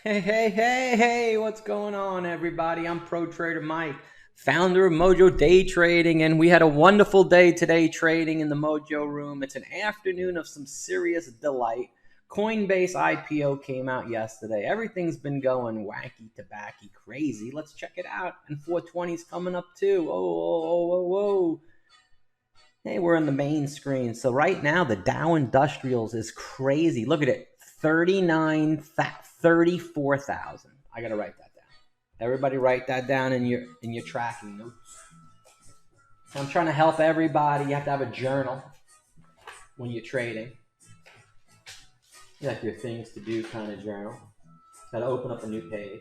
Hey, what's going on, everybody? I'm ProTrader Mike, founder of MOJO Day Trading, and we had a wonderful day today trading in the MOJO room. It's an afternoon of some serious delight. Coinbase IPO came out yesterday. Everything's been going wacky tobacky crazy. Let's check it out. And 420's coming up too. Whoa. Hey, we're on the main screen. So right now, the Dow Industrials is crazy. Look at it. 34,000. I gotta write that down. Everybody write that down in your tracking notes. I'm trying to help everybody. You have to have a journal when you're trading. You have your things to do kind of journal. Gotta open up a new page.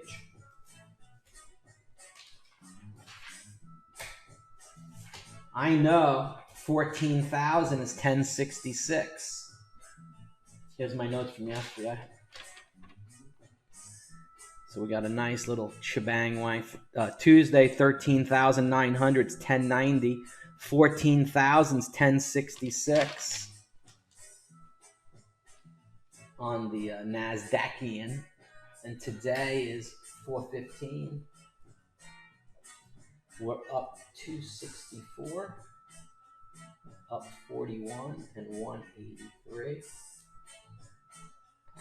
I know 14,000 is 1066. Here's my notes from yesterday. So we got a nice little shebang wife. Tuesday, 13,900 is 1090. 14,000 is 1066 on the Nasdaqian. And today is 415. We're up 264, up 41 and 183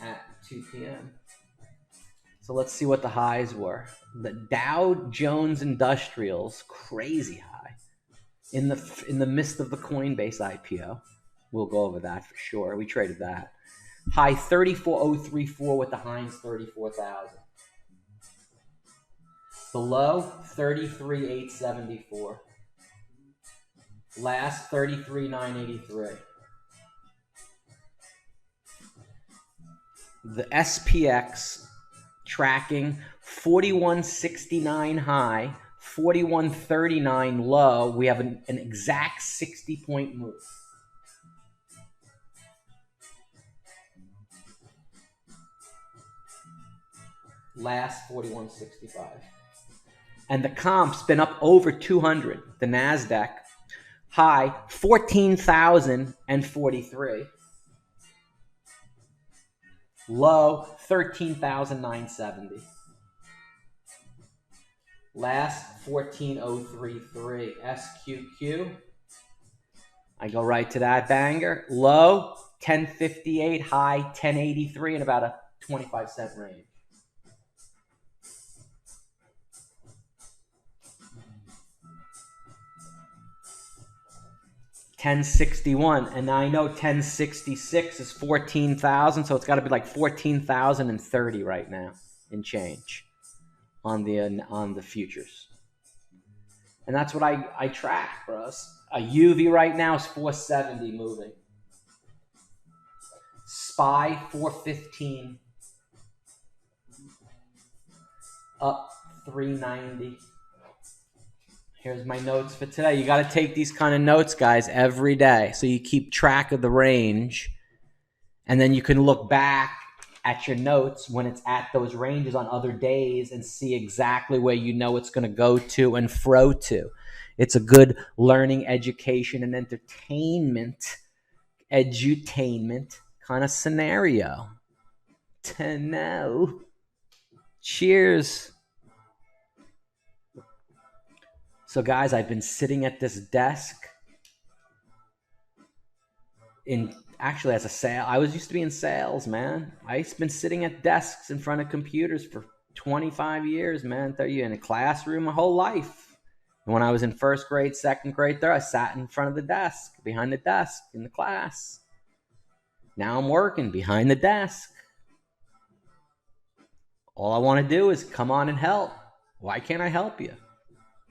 at 2 p.m. So let's see what the highs were. The Dow Jones Industrials, crazy high. In the midst of the Coinbase IPO. We'll go over that for sure. We traded that. High 34,034 with the Heinz 34,000. The low 33,874. Last 33,983. The SPX tracking 4169 high, 4139 low. We have an exact 60-point move. Last 4165. And the comp's been up over 200. The Nasdaq high 14,043. Low 13,970. Last 14,033. SQQ. I go right to that banger. Low 1058. High 1083 in about a 25-cent range. $10.61, and I know 1066 is 14,000, so it's got to be like 14,030 right now in change on the futures, and that's what I track, bros. A UV right now is 470 moving. SPY 415 up 390. Here's my notes for today. You got to take these kind of notes, guys, every day. So you keep track of the range. And then you can look back at your notes when it's at those ranges on other days and see exactly where you know it's going to go to and fro to. It's a good learning, education, and edutainment kind of scenario to know. Cheers. So guys, I've been sitting at this desk actually as a sale. I used to be in sales, man. I've been sitting at desks in front of computers for 25 years, man. In a classroom my whole life. And when I was in first grade, second grade, third, I sat in front of the desk, behind the desk in the class. Now I'm working behind the desk. All I want to do is come on and help. Why can't I help you?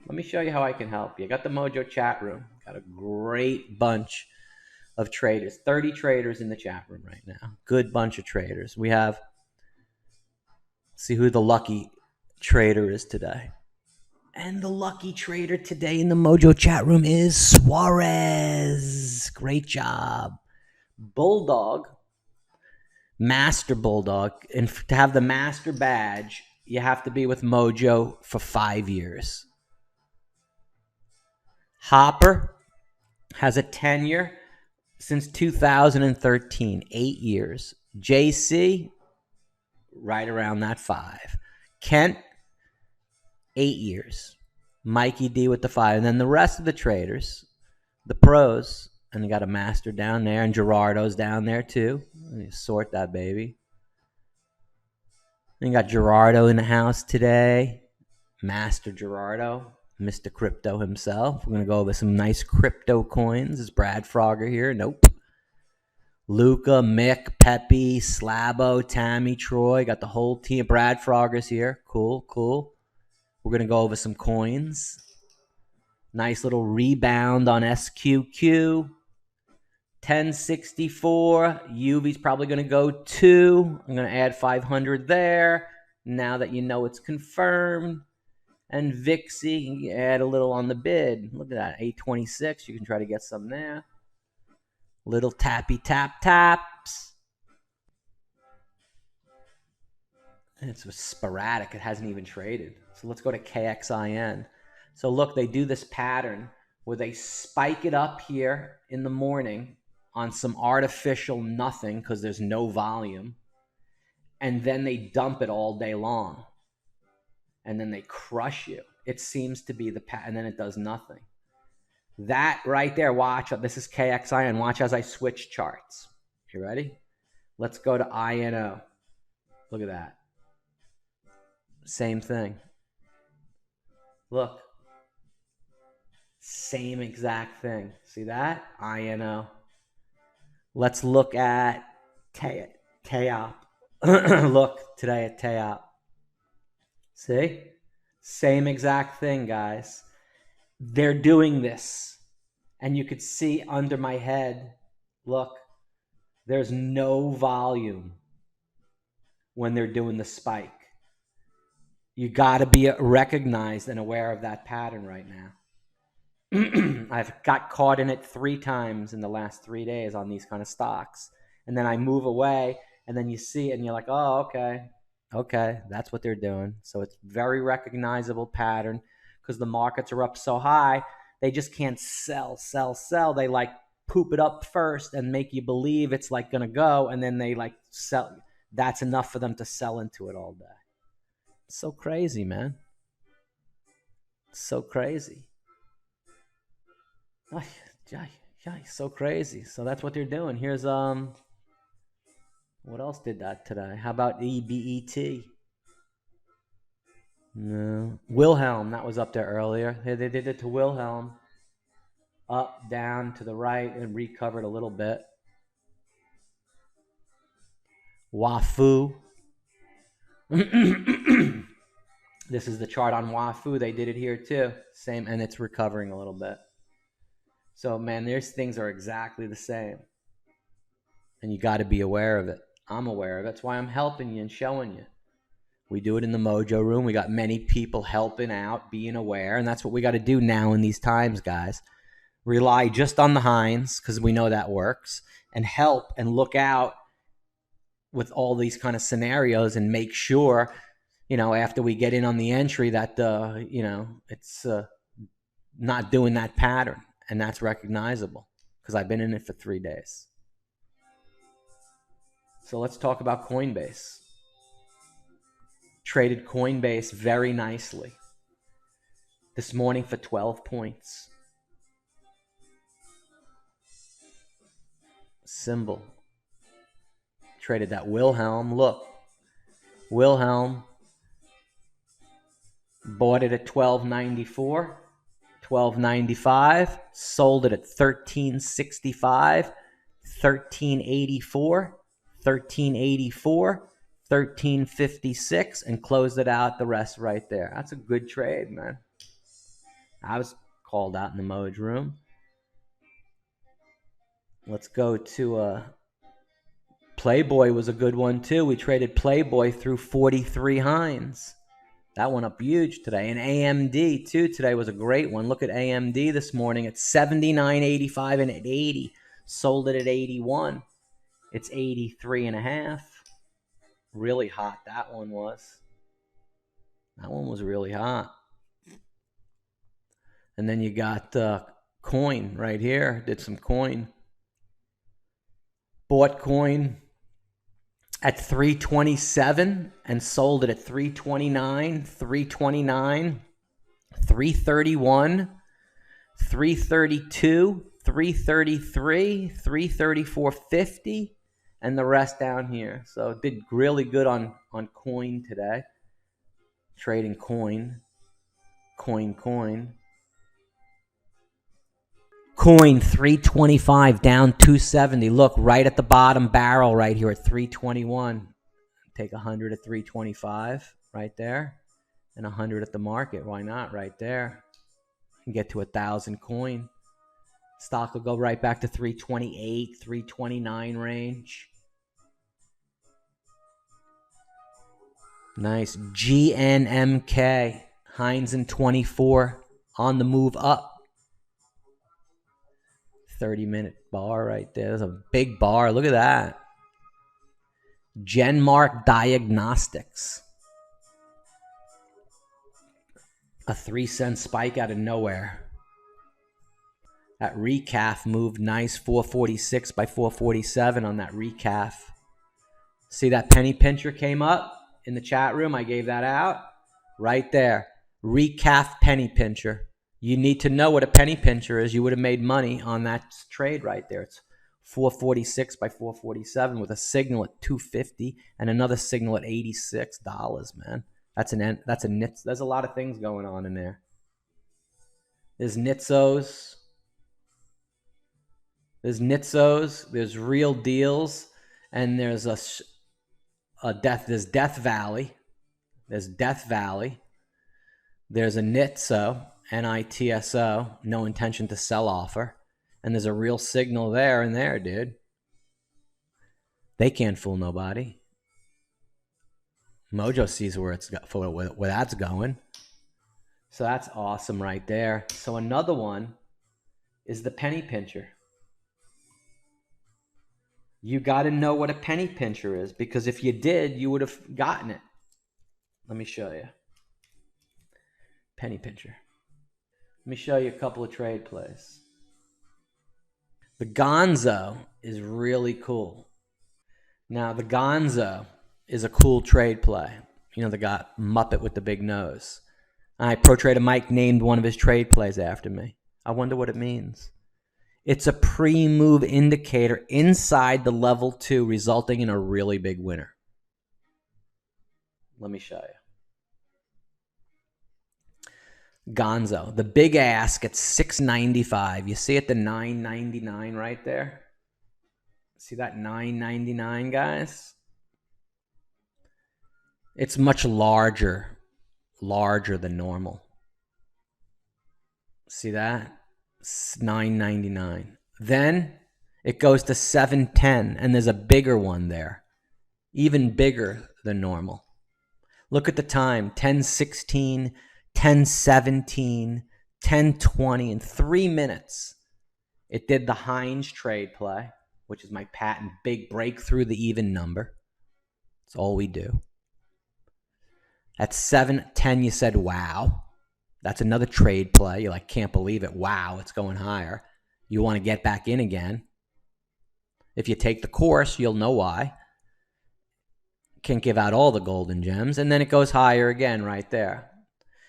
Let me show you how I can help you. I got the MOJO chat room. Got a great bunch of traders. 30 traders in the chat room right now. Good bunch of traders. We have, see who the lucky trader is today. And the lucky trader today in the MOJO chat room is Suarez. Great job. Bulldog, Master Bulldog. And to have the Master badge, you have to be with MOJO for 5 years. Hopper has a tenure since 2013, 8 years. JC, right around that 5. Kent, 8 years. Mikey D with the 5. And then the rest of the traders, the pros, and you got a master down there, and Gerardo's down there too. Let me sort that baby. And you got Gerardo in the house today. Master Gerardo, Mr. Crypto himself. We're going to go over some nice crypto coins. Is Brad Frogger here? Nope. Luca, Mick, Pepe, Slabo, Tammy, Troy. Got the whole team. Brad Frogger's here. Cool, cool. We're going to go over some coins. Nice little rebound on SQQ. 1064. UV's probably going to go 2. I'm going to add 500 there. Now that you know it's confirmed. And Vixie, you can add a little on the bid. Look at that, 826. You can try to get some there. Little tappy tap taps. And it's sporadic. It hasn't even traded. So let's go to KXIN. So look, they do this pattern where they spike it up here in the morning on some artificial nothing because there's no volume. And then they dump it all day long. And then they crush you. It seems to be the pattern, and then it does nothing. That right there, watch. This is KXIN. Watch as I switch charts. You ready? Let's go to INO. Look at that. Same thing. Look. Same exact thing. See that? INO. Let's look at TEOP. Look today at TEOP. See? Same exact thing, guys. They're doing this. And you could see under my head, look, there's no volume when they're doing the spike. You got to be recognized and aware of that pattern right now. I've got caught in it 3 times in the last 3 days on these kind of stocks. And then I move away, and then you see it, and you're like, oh, okay. Okay, that's what they're doing. So it's very recognizable pattern because the markets are up so high, they just can't sell. They like poop it up first and make you believe it's like going to go, and then they like sell. That's enough for them to sell into it all day. It's so crazy, man. So crazy. So crazy. So that's what they're doing. Here's what else did that today? How about EBET? No. Wilhelm, that was up there earlier. They did it to Wilhelm. Up, down, to the right, and recovered a little bit. WAFU. This is the chart on WAFU. They did it here too. Same, and it's recovering a little bit. So, man, these things are exactly the same. And you got to be aware of it. I'm aware of it. That's why I'm helping you and showing you. We do it in the Mojo room. We got many people helping out, being aware, and that's what we got to do now in these times, guys. Rely just on the Heinz because we know that works, and help and look out with all these kind of scenarios and make sure, after we get in on the entry that, it's not doing that pattern, and that's recognizable because I've been in it for 3 days. So let's talk about Coinbase. Traded Coinbase very nicely this morning for 12 points. Symbol. Traded that Wilhelm. Look. Wilhelm bought it at $12.94, $12.95, sold it at $13.65, $13.84, $13.84, $13.56, and closed it out the rest right there. That's a good trade, man. I was called out in the Mojo room. Let's go to Playboy was a good one too. We traded Playboy through 43 Heinz. That went up huge today. And AMD too today was a great one. Look at AMD this morning at $79.85 and at 80. Sold it at 81. It's 83.5. Really hot that one was. That one was really hot. And then you got coin right here. Did some coin. Bought coin at 327 and sold it at 329, 329, 331, 332, 333, 334.50, and the rest down here. So it did really good on coin today. Trading coin. Coin 325 down 270. Look, right at the bottom barrel right here at 321. Take 100 at 325 right there, and 100 at the market. Why not? Right there. And get to 1,000 coin. Stock will go right back to 328, 329 range. Nice. GNMK. Heinz in 24 on the move up. 30-minute bar right there. There's a big bar. Look at that. Genmark Diagnostics. A 3-cent spike out of nowhere. That recaf moved nice. 446 by 447 on that recaf. See that penny pincher came up in the chat room? I gave that out. Right there. Recaf penny pincher. You need to know what a penny pincher is. You would have made money on that trade right there. It's 446 by 447 with a signal at 250 and another signal at $86, man. That's a nit. There's a lot of things going on in there. There's Nitzos. There's real deals, and there's there's Death Valley. There's Death Valley. There's a Nitso, NITSO, no intention to sell offer. And there's a real signal there and there, dude. They can't fool nobody. Mojo sees where that's going. So that's awesome right there. So another one is the penny pincher. You got to know what a penny pincher is, because if you did, you would have gotten it. Let me show you. Penny pincher. Let me show you a couple of trade plays. The Gonzo is really cool. Now, the Gonzo is a cool trade play. You know, the guy Muppet with the big nose. ProTrader Mike named one of his trade plays after me. I wonder what it means. It's a pre-move indicator inside the level 2, resulting in a really big winner. Let me show you. Gonzo, the big ask at 695. You see it, the 999 right there? See that 999, guys? It's much larger than normal. See that? It's 999. Then it goes to 710, and there's a bigger one there, even bigger than normal. Look at the time, 10:16. 10:17, 10:20, in 3 minutes. It did the Heinz trade play, which is my patent big breakthrough the even number. That's all we do. At 7:10, you said, wow. That's another trade play. You're like, can't believe it. Wow, it's going higher. You want to get back in again. If you take the course, you'll know why. Can't give out all the golden gems. And then it goes higher again right there.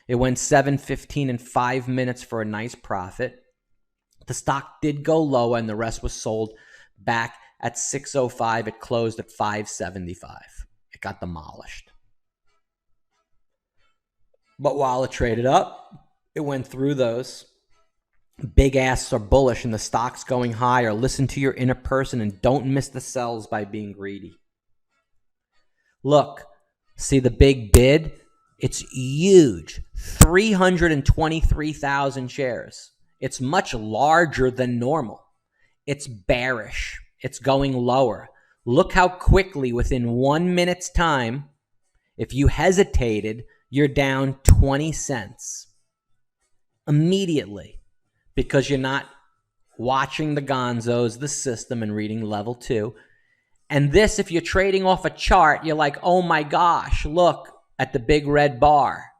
It went 7.15 in 5 minutes for a nice profit. The stock did go lower, and the rest was sold back at 6.05. It closed at 5.75. It got demolished. But while it traded up, it went through those. Big asks are bullish, and the stock's going higher. Listen to your inner person, and don't miss the sells by being greedy. Look, see the big bid? It's huge, 323,000 shares. It's much larger than normal. It's bearish. It's going lower. Look how quickly, within 1 minute's time, if you hesitated, you're down 20 cents. Immediately, because you're not watching the gonzos, the system, and reading level 2. And this, if you're trading off a chart, you're like, oh my gosh, look at the big red bar.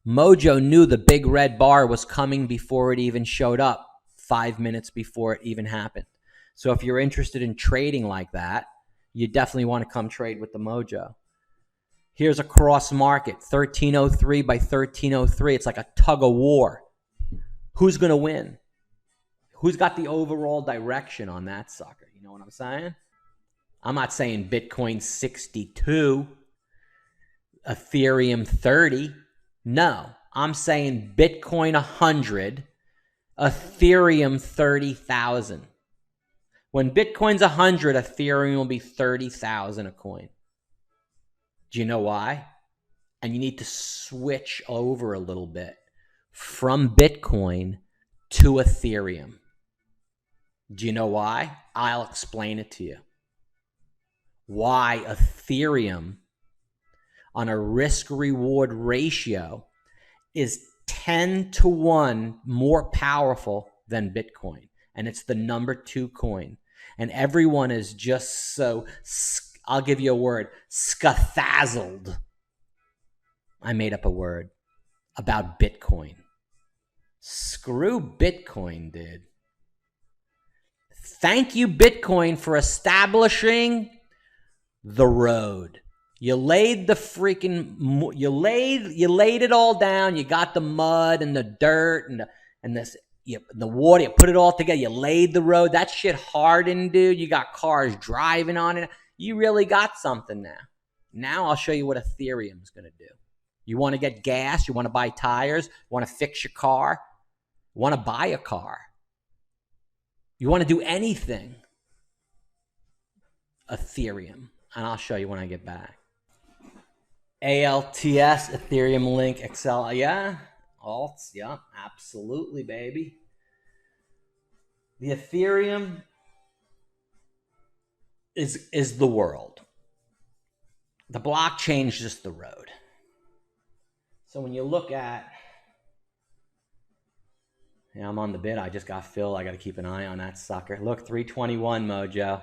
Mojo knew the big red bar was coming before it even showed up, 5 minutes before it even happened. So if you're interested in trading like that, you definitely want to come trade with the Mojo. Here's a cross market, 1303 by 1303. It's like a tug of war. Who's going to win? Who's got the overall direction on that sucker? You know what I'm saying? I'm not saying Bitcoin 62, Ethereum 30. No, I'm saying Bitcoin 100, Ethereum 30,000. When Bitcoin's 100, Ethereum will be 30,000 a coin. Do you know why? And you need to switch over a little bit from Bitcoin to Ethereum. Do you know why? I'll explain it to you. Why Ethereum on a risk-reward ratio is 10-to-1 more powerful than Bitcoin. And it's the number 2 coin. And everyone is just so, I'll give you a word, scathazzled. I made up a word about Bitcoin. Screw Bitcoin, dude. Thank you, Bitcoin, for establishing the road. You laid the freaking, you laid it all down. You got the mud and the dirt and the water. You put it all together. You laid the road. That shit hardened, dude. You got cars driving on it. You really got something now. Now I'll show you what Ethereum is going to do. You want to get gas? You want to buy tires? You want to fix your car? You want to buy a car? You want to do anything? Ethereum. And I'll show you when I get back. ALTS, Ethereum Link, Excel. Yeah. Alts. Yeah. Absolutely, baby. The Ethereum is the world. The blockchain is just the road. So when you look at, yeah, I'm on the bid. I just got filled. I got to keep an eye on that sucker. Look, 321 Mojo.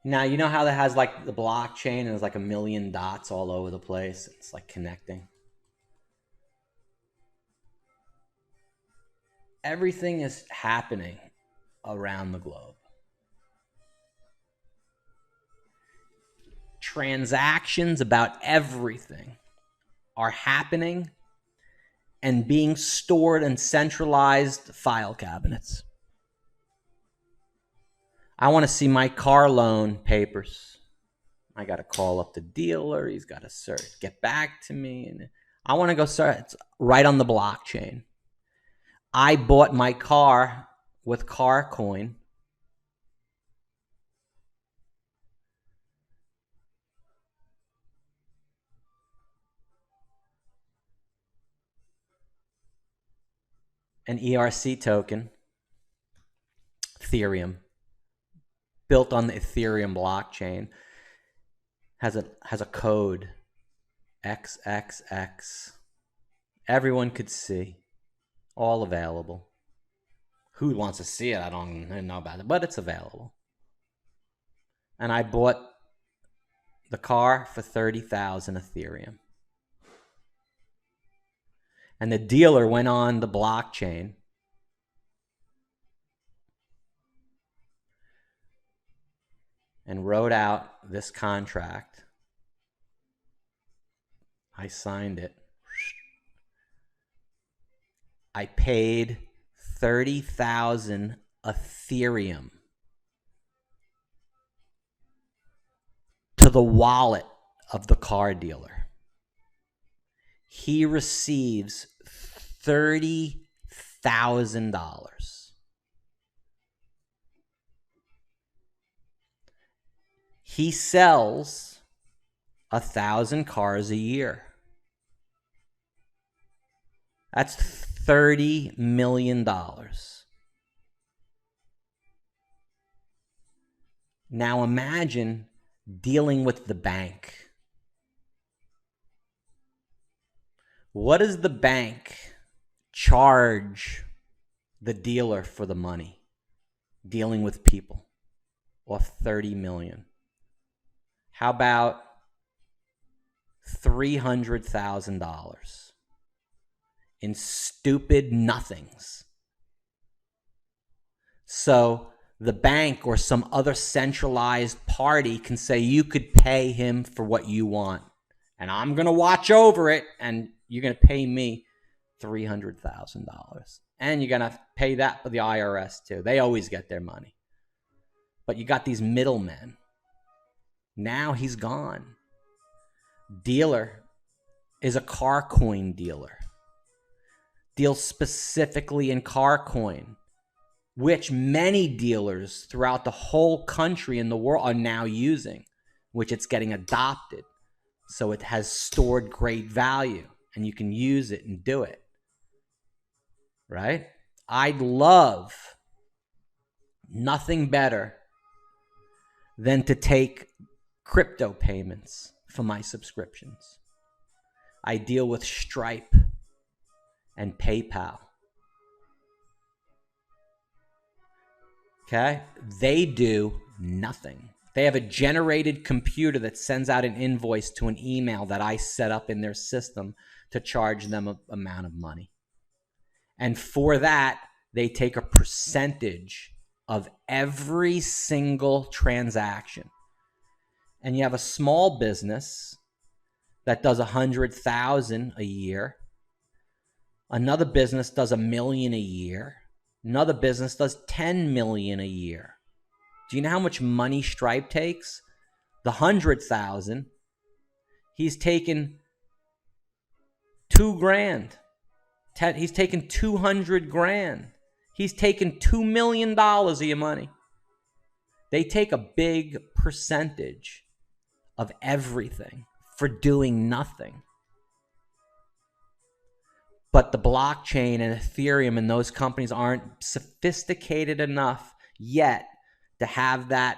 Now, you know how that has like the blockchain and there's like a million dots all over the place? It's like connecting. Everything is happening around the globe. Transactions about everything are happening and being stored in centralized file cabinets. I want to see my car loan papers. I got to call up the dealer. He's got to get back to me. And I want to go search. It's right on the blockchain. I bought my car with CarCoin. An ERC token, Ethereum, built on the Ethereum blockchain, has a code, XXX. Everyone could see, all available. Who wants to see it? I don't know about it, but it's available. And I bought the car for 30,000 Ethereum. And the dealer went on the blockchain and wrote out this contract. I signed it. I paid 30,000 Ethereum to the wallet of the car dealer. He receives $30,000. He sells 1,000 cars a year. That's $30 million. Now imagine dealing with the bank. What does the bank charge the dealer for the money, dealing with people, off $30 million. How about $300,000 in stupid nothings? So the bank or some other centralized party can say you could pay him for what you want, and I'm going to watch over it, and you're going to pay me $300,000. And you're going to pay that for the IRS too. They always get their money. But you got these middlemen. Now he's gone. Dealer is a car coin dealer. Deals specifically in car coin, which many dealers throughout the whole country and the world are now using, which it's getting adopted. So it has stored great value and you can use it and do it. Right? I'd love nothing better than to take crypto payments for my subscriptions. I deal with Stripe and PayPal. Okay? They do nothing. They have a generated computer that sends out an invoice to an email that I set up in their system to charge them an amount of money. And for that, they take a percentage of every single transaction. And you have a small business that does 100,000 a year. Another business does 1 million a year. Another business does 10 million a year. Do you know how much money Stripe takes? The 100,000, he's taken $2,000. He's taken 200 grand. He's taken $2 million of your money. They take a big percentage of everything for doing nothing. But the blockchain and Ethereum and those companies aren't sophisticated enough yet to have that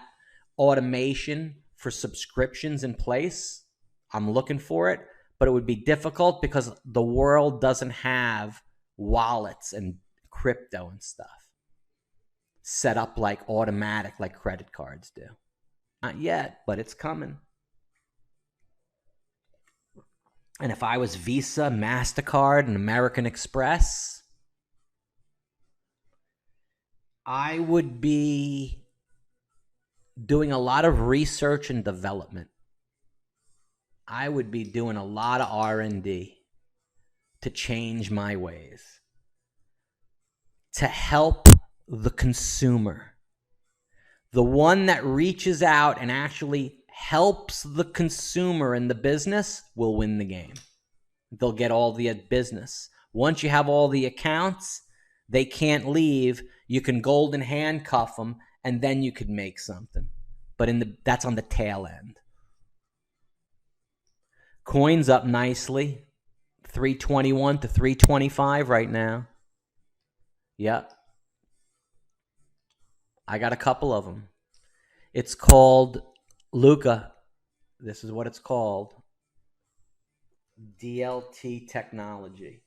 automation for subscriptions in place. I'm looking for it, but it would be difficult because the world doesn't have wallets and crypto and stuff set up like automatic like credit cards do. Not yet, but it's coming. And if I was Visa, MasterCard, and American Express, I would be doing a lot of research and development. I would be doing a lot of R&D to change my ways, to help the consumer, the one that reaches out and actually helps the consumer and the business will win the game. They'll get all the business. Once you have all the accounts, they can't leave. You can golden handcuff them, and then you could make something. But that's on the tail end. Coin's up nicely, 321 to 325 right now. Yep. I got a couple of them. It's called Luca. This is what it's called. DLT technology.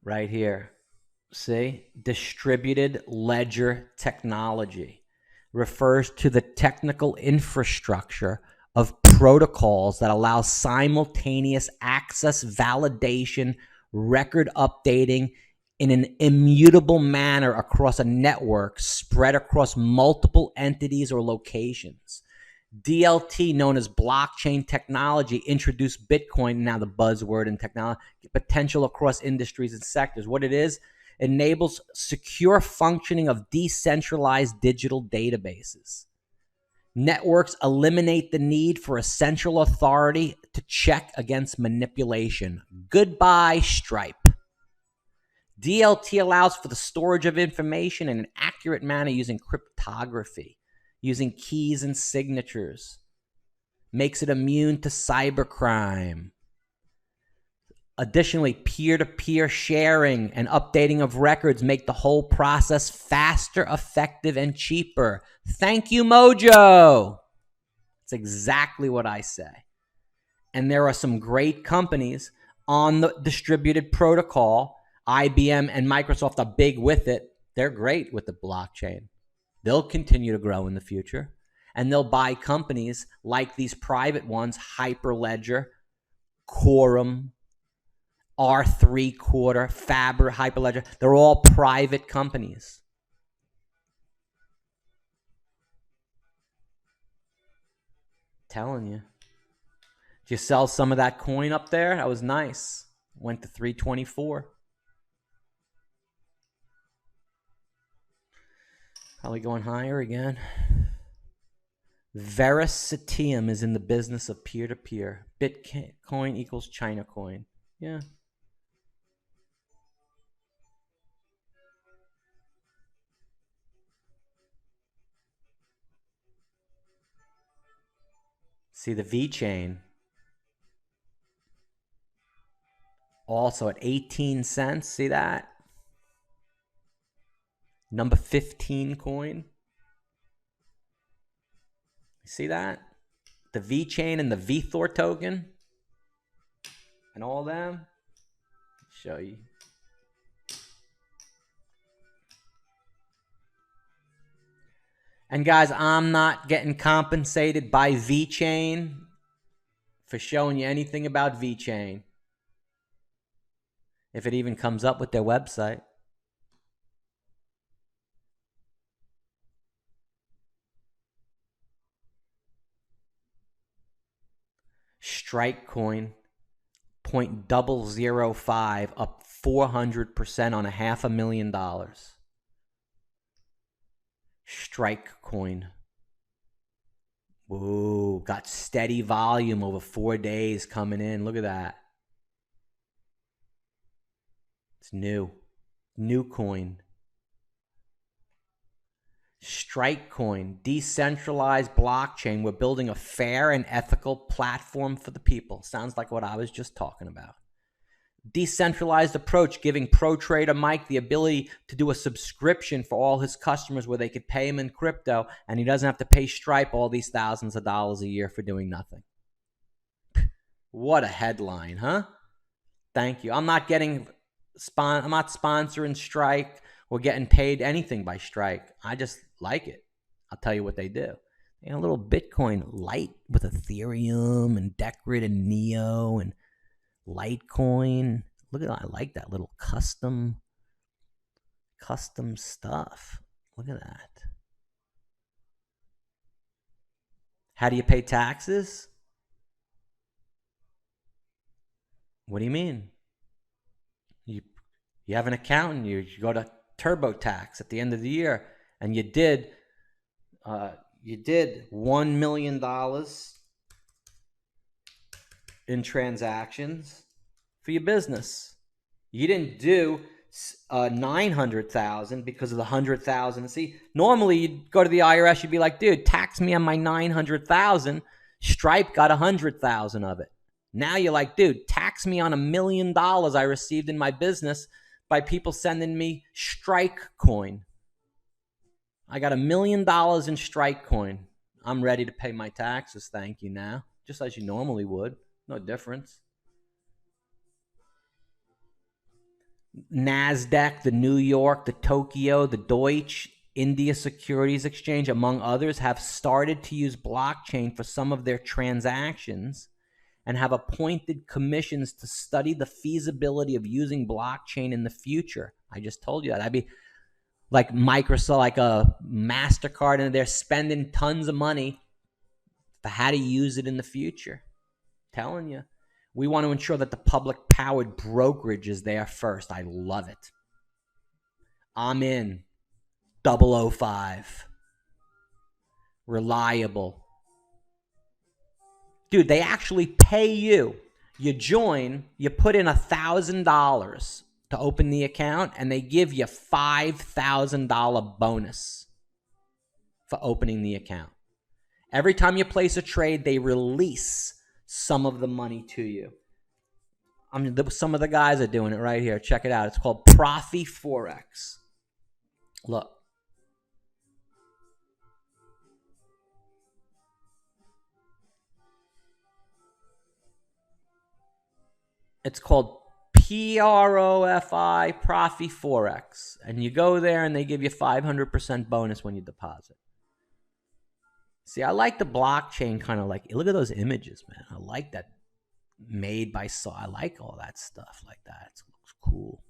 Right here. See? Distributed ledger technology refers to the technical infrastructure of protocols that allow simultaneous access, validation, record updating in an immutable manner across a network spread across multiple entities or locations. DLT, known as blockchain technology, introduced Bitcoin, now the buzzword in technology, potential across industries and sectors. What it is, enables secure functioning of decentralized digital databases. Networks eliminate the need for a central authority to check against manipulation. Goodbye, Stripe. DLT allows for the storage of information in an accurate manner using cryptography, using keys and signatures. Makes it immune to cybercrime. Additionally, peer-to-peer sharing and updating of records make the whole process faster, effective, and cheaper. Thank you, Mojo. It's exactly what I say. And there are some great companies on the distributed protocol. IBM and Microsoft are big with it. They're great with the blockchain. They'll continue to grow in the future. And they'll buy companies like these private ones, Hyperledger, Quorum, R3 Quarter, Fabric, Hyperledger. They're all private companies. Telling you. Did you sell some of that coin up there? That was nice. Went to 324. Probably going higher again. Vericitium is in the business of peer-to-peer. Bitcoin equals China coin. Yeah. See the V-chain. Also at 18 cents. See that? Number 15 coin. See that? The V-chain and the VThor token. And all them. Show you. And guys, I'm not getting compensated by V-chain for showing you anything about V-chain. If it even comes up with their website. Strike coin, 0.005, up 400% on $500,000. Strike coin. Whoa, got steady volume over 4 days coming in. Look at that. It's new. New coin. Strike coin, decentralized blockchain. We're building a fair and ethical platform for the people. Sounds like what I was just talking about. Decentralized approach, giving ProTrader Mike the ability to do a subscription for all his customers where they could pay him in crypto, and he doesn't have to pay Stripe all these thousands of dollars a year for doing nothing. What a headline, huh? Thank you. I'm not sponsoring Strike or getting paid anything by Strike. I just like it. I'll tell you what they do. They got a little Bitcoin light with Ethereum and Decred and Neo and Litecoin. Look at that. I like that little custom stuff. Look at that. How do you pay taxes? What do you mean? You have an accountant. You go to TurboTax at the end of the year, and you did $1 million in transactions for your business. You didn't do 900,000 because of the 100,000. See, normally you'd go to the IRS, you'd be like, dude, tax me on my 900,000. Stripe got 100,000 of it. Now you're like, dude, tax me on $1 million I received in my business by people sending me Strike coin. I got $1 million in Strike coin. I'm ready to pay my taxes. Thank you now. Just as you normally would. No difference. NASDAQ, the New York, the Tokyo, the Deutsche, India Securities Exchange, among others, have started to use blockchain for some of their transactions and have appointed commissions to study the feasibility of using blockchain in the future. I just told you that. I'd be like Microsoft, like a MasterCard, and they're spending tons of money for how to use it in the future. Telling you. We want to ensure that the public-powered brokerage is there first. I love it. I'm in. 005. Reliable. Dude, they actually pay you. You join, you put in $1,000 to open the account, and they give you $5,000 bonus for opening the account. Every time you place a trade, they release some of the money to you. Some of the guys are doing it right here. Check it out. It's called Profi Forex. Look. It's called PROFI, Profi Forex. And you go there and they give you 500% bonus when you deposit. See, I like the blockchain kind of like, look at those images, man. I like that made by, so I like all that stuff like that. It looks cool.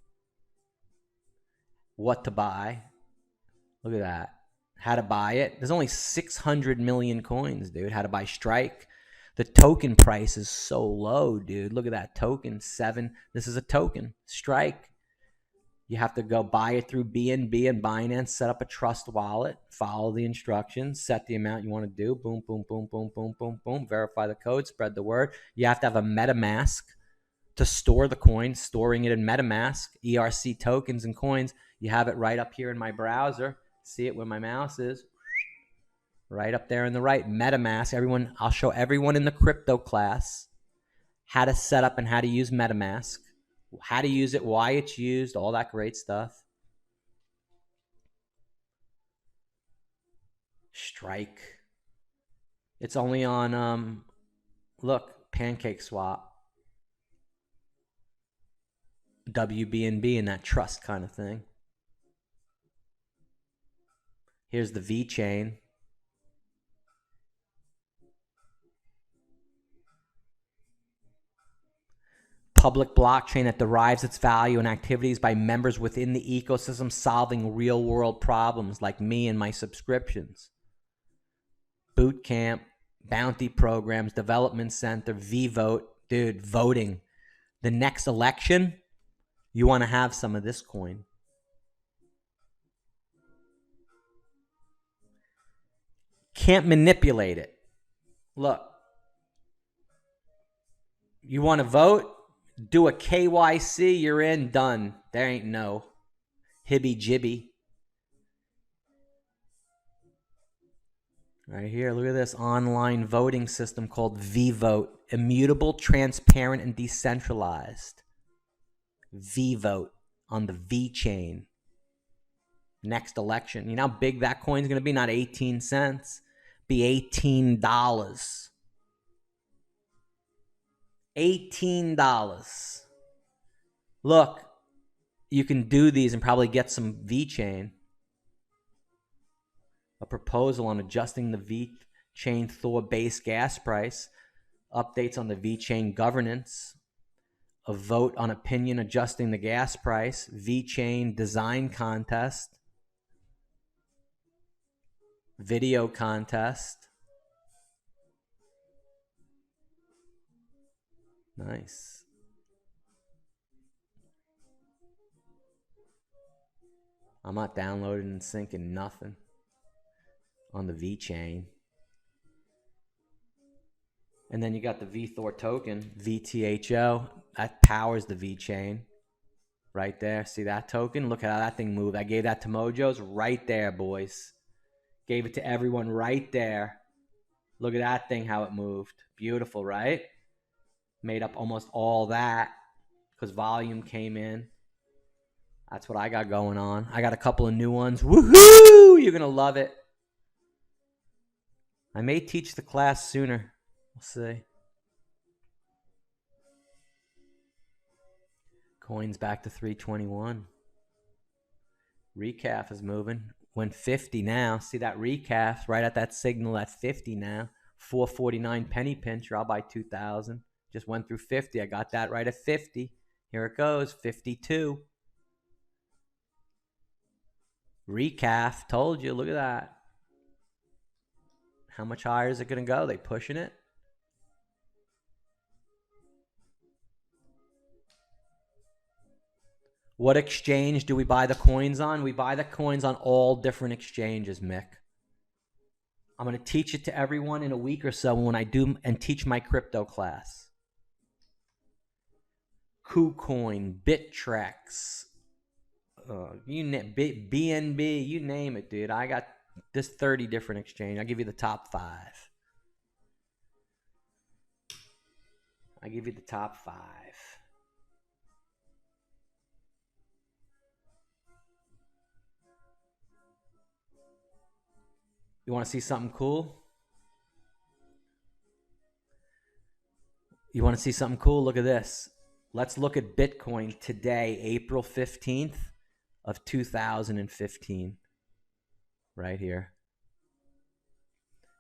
What to buy. Look at that. How to buy it. There's only 600 million coins, dude. How to buy Strike. The token price is so low, dude. Look at that token, 7. This is a token, Strike. You have to go buy it through BNB and Binance, set up a trust wallet, follow the instructions, set the amount you want to do. Boom, boom, boom, boom, boom, boom, boom. Verify the code, spread the word. You have to have a MetaMask to store the coin, storing it in MetaMask, ERC tokens and coins. You have it right up here in my browser. See it where my mouse is. Right up there in the right, MetaMask. Everyone, I'll show everyone in the crypto class how to set up and how to use MetaMask, how to use it, why it's used, all that great stuff. Strike. It's only on, look, Pancake Swap, WBNB, and that trust kind of thing. Here's the V chain. Public blockchain that derives its value and activities by members within the ecosystem solving real world problems like me and my subscriptions. Boot camp, bounty programs, development center, V-Vote. Dude, voting. The next election, you want to have some of this coin. Can't manipulate it. Look, you want to vote? Do a KYC, you're in, done. There ain't no hibby-jibby. Right here, look at this online voting system called V-Vote. Immutable, transparent, and decentralized. V-Vote on the V chain. Next election. You know how big that coin's going to be? Not 18 cents. Be $18. $18. Look, you can do these and probably get some V-Chain. A proposal on adjusting the V-Chain Thor base gas price. Updates on the V-Chain governance. A vote on opinion adjusting the gas price. V-Chain design contest. Video contest. Nice. I'm not downloading and syncing nothing on the V-Chain. And then you got the VThor token, VTHO. That powers the V-Chain. Right there. See that token? Look at how that thing moved. I gave that to Mojos right there, boys. Gave it to everyone right there. Look at that thing, how it moved. Beautiful, right? Made up almost all that because volume came in. That's what I got going on. I got a couple of new ones. Woohoo! You're going to love it. I may teach the class sooner. We'll see. Coins back to 321. Recaf is moving. Went 50 now. See that recaf right at that signal at 50 now. 449 penny pincher. I'll buy 2,000. Just went through 50. I got that right at 50. Here it goes. 52. Recaf. Told you. Look at that. How much higher is it going to go? They pushing it? What exchange do we buy the coins on? We buy the coins on all different exchanges, Mick. I'm going to teach it to everyone in a week or so when I do and teach my crypto class. KuCoin, Bittrex, BNB, you name it, dude. I got this 30 different exchange. I'll give you the top 5. I give you the top 5. You want to see something cool? You want to see something cool? Look at this. Let's look at Bitcoin today, April 15th of 2015. Right here.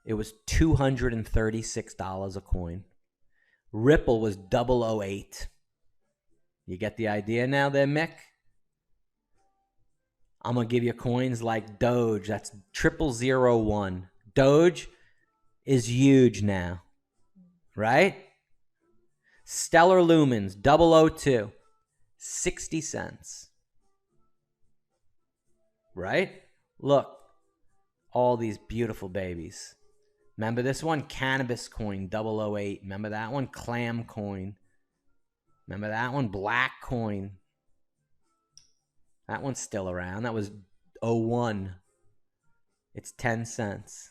It was $236 a coin. Ripple was 008. You get the idea now there, Mick? I'm going to give you coins like Doge. That's 0001. Doge is huge now, right? Stellar Lumens, 002, 60 cents, right? Look, all these beautiful babies. Remember this one? Cannabis coin, 008. Remember that one? Clam coin. Remember that one? Black coin. That one's still around. That was 01. It's 10 cents.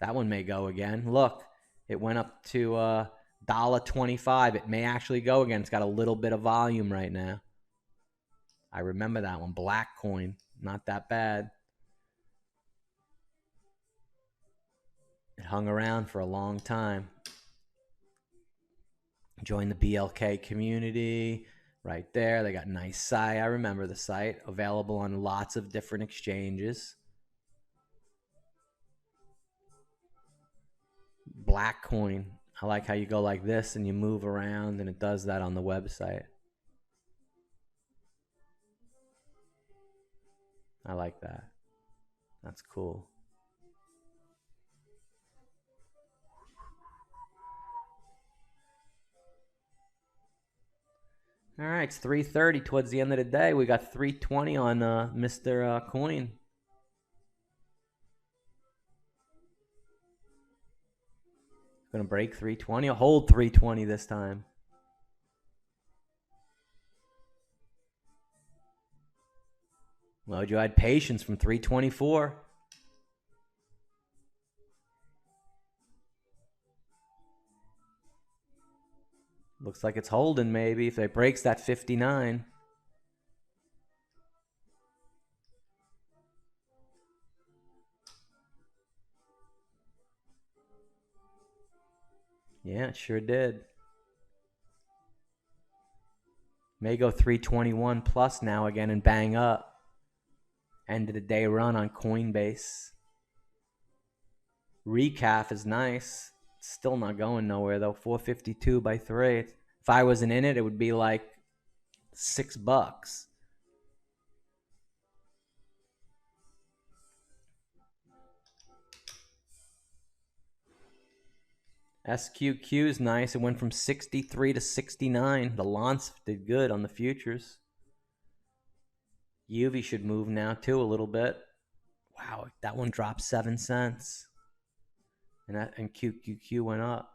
That one may go again. Look, it went up to $1.25. It may actually go again. It's got a little bit of volume right now. I remember that one. Black coin. Not that bad. It hung around for a long time. Join the BLK community. Right there. They got a nice site. I remember the site. Available on lots of different exchanges. Black coin. I like how you go like this and you move around, and it does that on the website. I like that. That's cool. All right, it's 3:30 towards the end of the day. We got 320 on Mr. Coin. Going to break 320 or hold 320 this time. Mojo had patience from 324. Looks like it's holding maybe if it breaks that 59. Yeah, it sure did. May go 321 plus now again and bang up. End of the day run on Coinbase. Recap is nice. Still not going nowhere though. 452 by 3. If I wasn't in it, it would be like $6. SQQ is nice. It went from 63 to 69. The Lance did good on the futures. UV should move now too a little bit. Wow, that one dropped 7 cents. And QQQ went up.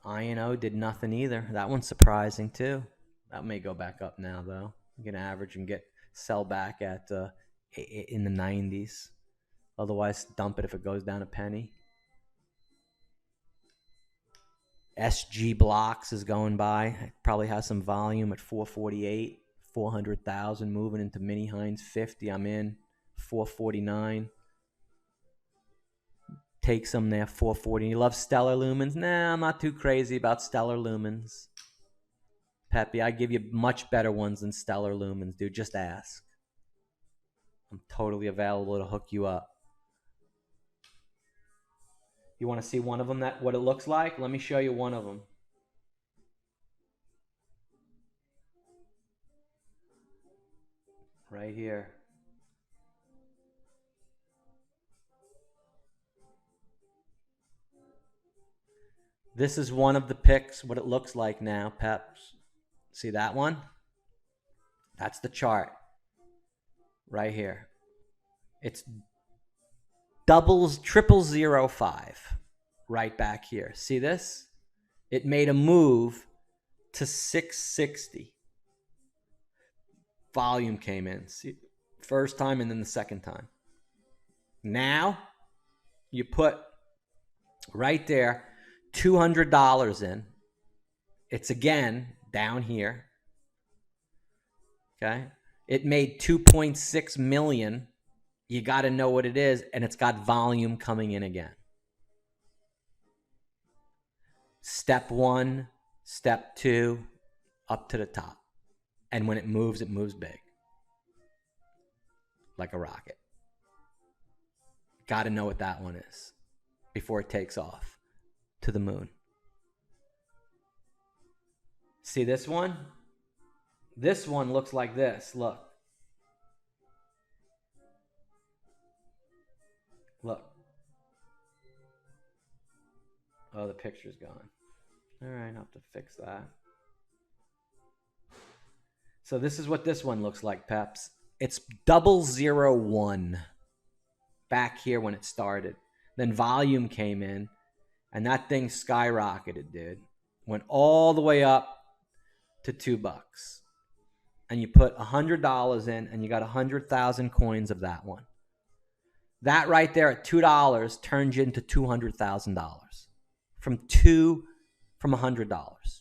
INO did nothing either. That one's surprising too. That may go back up now though. You can average and sell back at in the 90s. Otherwise, dump it if it goes down a penny. SG Blocks is going by. It probably has some volume at 448. 400,000 moving into Mini Heinz 50. I'm in 449. Take some there, 440. You love Stellar Lumens? Nah, I'm not too crazy about Stellar Lumens. Peppy, I give you much better ones than Stellar Lumens, dude. Just ask. I'm totally available to hook you up. You want to see one of them, what it looks like? Let me show you one of them. Right here. This is one of the picks, what it looks like now, Peps. See that one? That's the chart. Right here. It's 0005. Right back here. See this? It made a move to 660. Volume came in. See, first time and then the second time. Now, you put right there $200 in. It's again down here. Okay? It made 2.6 million. You got to know what it is, and it's got volume coming in again. Step 1, Step 2, up to the top. And when it moves big. Like a rocket. Got to know what that one is before it takes off to the moon. See this one? This one looks like this. Look. Look. Oh, the picture's gone. All right, I'll have to fix that. So this is what this one looks like, Peps. It's 001 back here when it started. Then volume came in, and that thing skyrocketed, dude. Went all the way up to $2. And you put $100 in, and you got 100,000 coins of that one. That right there at $2 turned you into $200,000 from $100,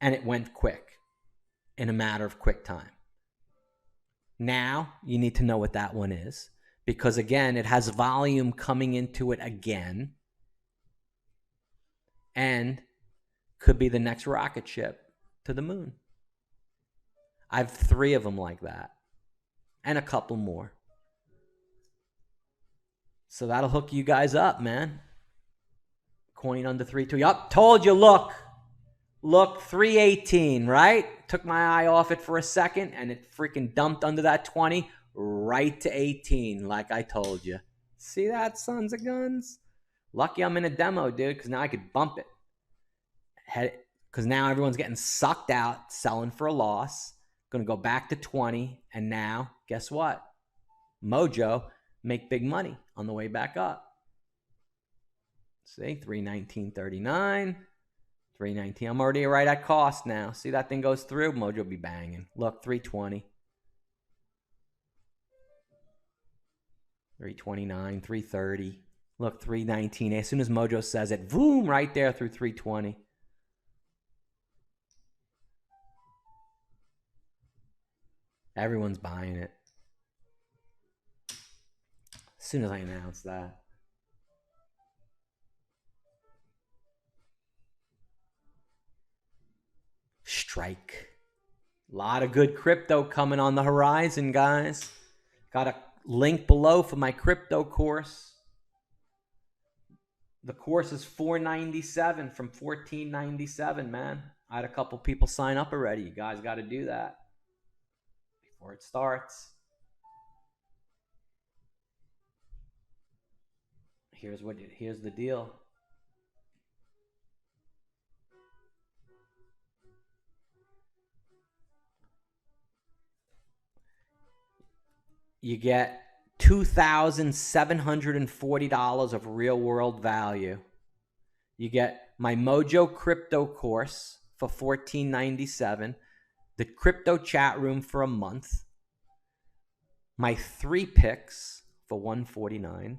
and it went quick in a matter of quick time. Now you need to know what that one is, because again, it has volume coming into it again, and could be the next rocket ship to the moon. I have 3 of them like that, and a couple more. So that'll hook you guys up, man. Coin under 3.2. Yup, told you, look, 318, right? Took my eye off it for a second, and it freaking dumped under that 20 right to 18, like I told you. See that, sons of guns? Lucky I'm in a demo, dude, because now I could bump it. Because now everyone's getting sucked out, selling for a loss. Going to go back to 20, and now, guess what? Mojo make big money on the way back up. See, 319.39, 319. I'm already right at cost now. See, that thing goes through, Mojo be banging. Look, 320, 329, 330. Look, 319. As soon as Mojo says it, boom, right there through 320. Everyone's buying it. As soon as I announce that. Strike. A lot of good crypto coming on the horizon, guys. Got a link below for my crypto course. The course is $497 from $1497, man. I had a couple people sign up already. You guys got to do that before it starts. Here's the deal. You get $2,740 of real world value. You get my Mojo crypto course for $1497, the crypto chat room for a month, my 3 picks for $149,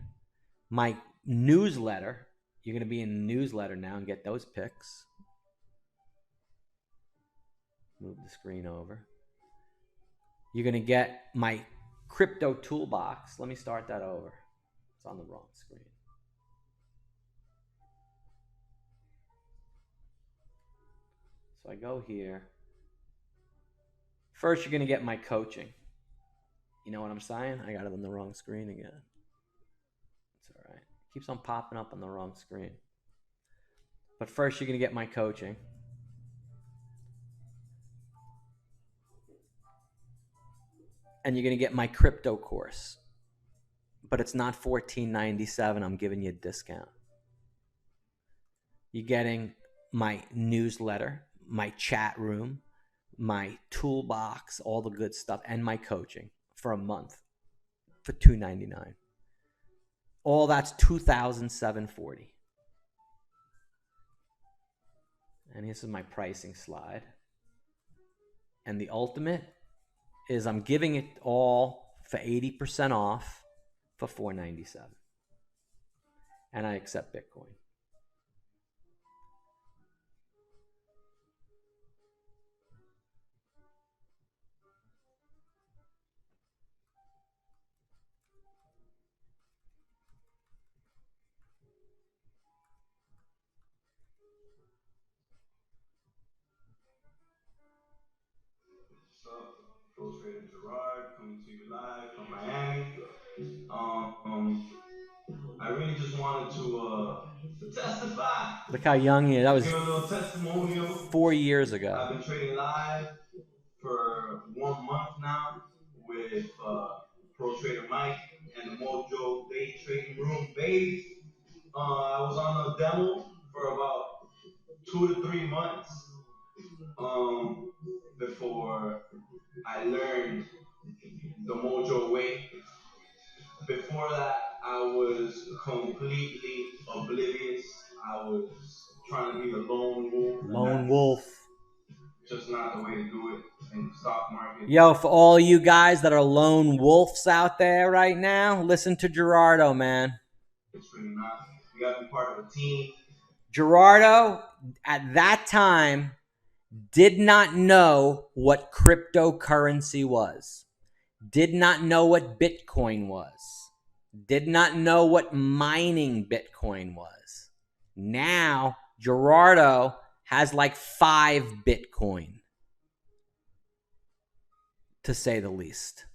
my newsletter. You're going to be in the newsletter now and get those picks. Move the screen over. You're going to get my crypto toolbox. Let me start that over. It's on the wrong screen. So I go here. First, you're going to get my coaching. You know what I'm saying? I got it on the wrong screen again. It's all right. It keeps on popping up on the wrong screen. But first, you're going to get my coaching. And you're going to get my crypto course. But it's not $1497. I'm giving you a discount. You're getting my newsletter, my chat room, my toolbox, all the good stuff, and my coaching for a month for $299. All that's $2,740. And this is my pricing slide. And the ultimate is I'm giving it all for 80% off for $497. And I accept Bitcoin. ProTrader Gerard coming to you live from Miami. I really just wanted to testify. Look how young he is. That was give a little testimonial. 4 years ago. I've been trading live for 1 month now with ProTrader Mike and the MOJO Day Trading Room, baby. I was on a demo for about 2 to 3 months before I learned the MOJO way. Before that, I was completely oblivious. I was trying to be a lone wolf. Lone wolf. Just not the way to do it in the stock market. Yo, for all you guys that are lone wolves out there right now, listen to Gerardo, man. It's really not. You got to be part of a team. Gerardo, at that time, did not know what cryptocurrency was. Did not know what Bitcoin was. Did not know what mining Bitcoin was. Now, Gerardo has like 5 Bitcoin, to say the least.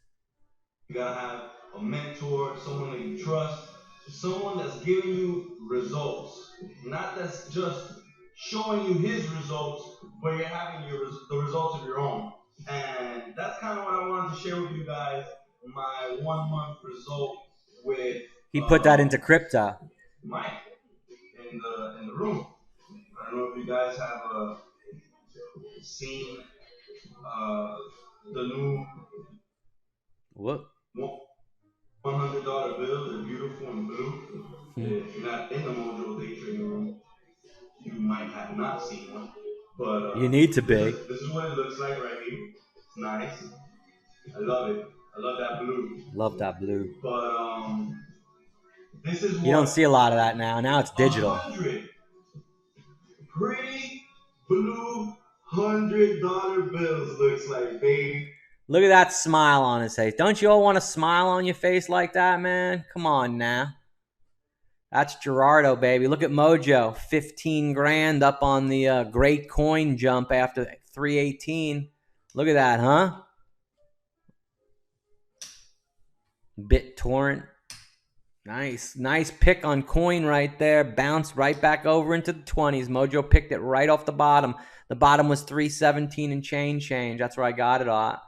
You gotta have a mentor, someone that you trust, someone that's giving you results, not that's just showing you his results, but you're having the results of your own. And that's kind of what I wanted to share with you guys. My 1 month result with He put that into crypto. Mike in the room. I don't know if you guys have seen the new What? $100 bills. They're beautiful and blue. If you're not in the MOJO Day Trading Room, you might have not seen one. But you need to be. This is what it looks like right here. It's nice. I love it. I love that blue. Love that blue. But this is what you don't see a lot of that now. Now it's digital. 100 pretty blue $100 bills looks like, baby. Look at that smile on his face. Don't you all want a smile on your face like that, man? Come on now. That's Gerardo, baby. Look at Mojo. 15 grand up on the great coin jump after 318. Look at that, huh? BitTorrent. Nice pick on coin right there. Bounced right back over into the 20s. Mojo picked it right off the bottom. The bottom was 317 and change. That's where I got it at.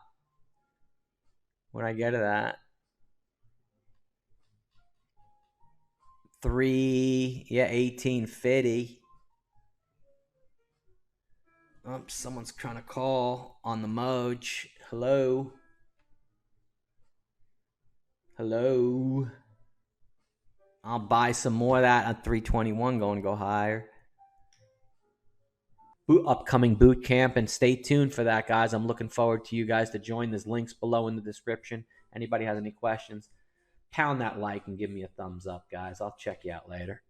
Where'd I get it at? 1850. Oh, someone's trying to call on the Moj. Hello. I'll buy some more of that at 321 going to go higher. Upcoming boot camp, and stay tuned for that, guys. I'm looking forward to you guys to join. There's links below in the description. Anybody has any questions, pound that like and give me a thumbs up, guys. I'll check you out later.